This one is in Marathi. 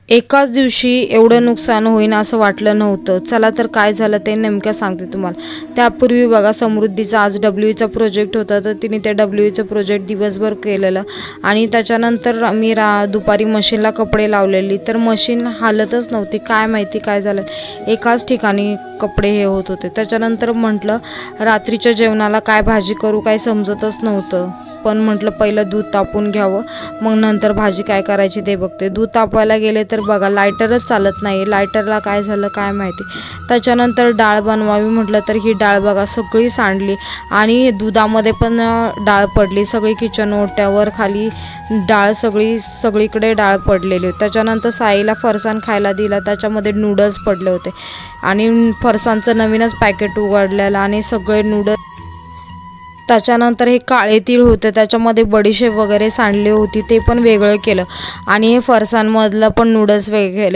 एकाच दिवशी एवढं नुकसान होईन असं वाटलं नव्हतं. चला तर काय झालं ते नेमकं सांगते तुम्हाला. त्यापूर्वी बघा, समृद्धीचा आज WEचा प्रोजेक्ट होता, तर तिने त्या WEचं प्रोजेक्ट दिवसभर केलेलं आणि त्याच्यानंतर मी दुपारी मशीनला कपडे लावलेली, तर मशीन हालतच नव्हती. काय माहिती काय झालं, एकाच ठिकाणी कपडे हे होत होते. त्याच्यानंतर म्हटलं रात्रीच्या जेवणाला काय भाजी करू, काय समजतच नव्हतं. पण म्हटलं पहिलं दूध तापून घ्यावं, मग नंतर भाजी काय करायची ते बघते. दूध तापवायला गेले तर बघा लायटरच चालत नाही. लायटरला काय झालं काय माहिती. त्याच्यानंतर डाळ बनवावी म्हटलं तर ही डाळ बघा सगळी सांडली आणि दुधामध्ये पण डाळ पडली. सगळी किचन ओट्यावर खाली डाळ, सगळीकडे डाळ पडलेली होती. त्याच्यानंतर साईला फरसाण खायला दिला, त्याच्यामध्ये नूडल्स पडले होते आणि फरसाणचं नवीनच पॅकेट उघडलेलं आणि सगळे नूडल्स. त्याच्यानंतर हे काळे तीळ होते, त्याच्यामध्ये बडीशेप वगैरे सांडली होती, ते पण वेगळं केलं आणि हे फरसाणमधलं पण नूडल्स वेगळे केले.